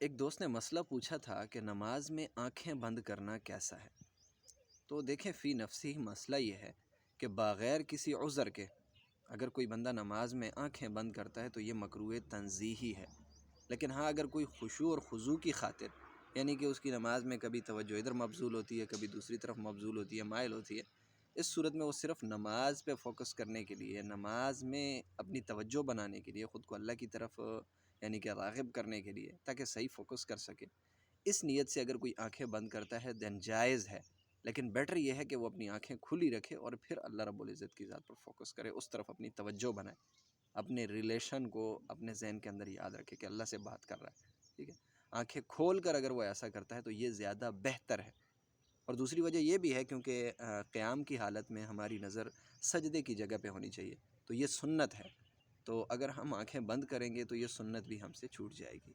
ایک دوست نے مسئلہ پوچھا تھا کہ نماز میں آنکھیں بند کرنا کیسا ہے؟ تو دیکھیں، فی نفسی مسئلہ یہ ہے کہ بغیر کسی عذر کے اگر کوئی بندہ نماز میں آنکھیں بند کرتا ہے تو یہ مکروہ تنزیہی ہے۔ لیکن ہاں، اگر کوئی خشوع اور خضوع کی خاطر، یعنی کہ اس کی نماز میں کبھی توجہ ادھر مبذول ہوتی ہے، کبھی دوسری طرف مبذول ہوتی ہے، مائل ہوتی ہے، اس صورت میں وہ صرف نماز پہ فوکس کرنے کے لیے، نماز میں اپنی توجہ بنانے کے لیے، خود کو اللہ کی طرف یعنی کہ راغب کرنے کے لیے، تاکہ صحیح فوکس کر سکے، اس نیت سے اگر کوئی آنکھیں بند کرتا ہے دین جائز ہے۔ لیکن بیٹر یہ ہے کہ وہ اپنی آنکھیں کھلی رکھے اور پھر اللہ رب العزت کی ذات پر فوکس کرے، اس طرف اپنی توجہ بنائے، اپنے ریلیشن کو اپنے ذہن کے اندر یاد رکھے کہ اللہ سے بات کر رہا ہے، ٹھیک ہے۔ آنکھیں کھول کر اگر وہ ایسا کرتا ہے تو یہ زیادہ بہتر ہے۔ اور دوسری وجہ یہ بھی ہے کیونکہ قیام کی حالت میں ہماری نظر سجدے کی جگہ پہ ہونی چاہیے، تو یہ سنت ہے۔ تو اگر ہم آنکھیں بند کریں گے تو یہ سنت بھی ہم سے چھوٹ جائے گی۔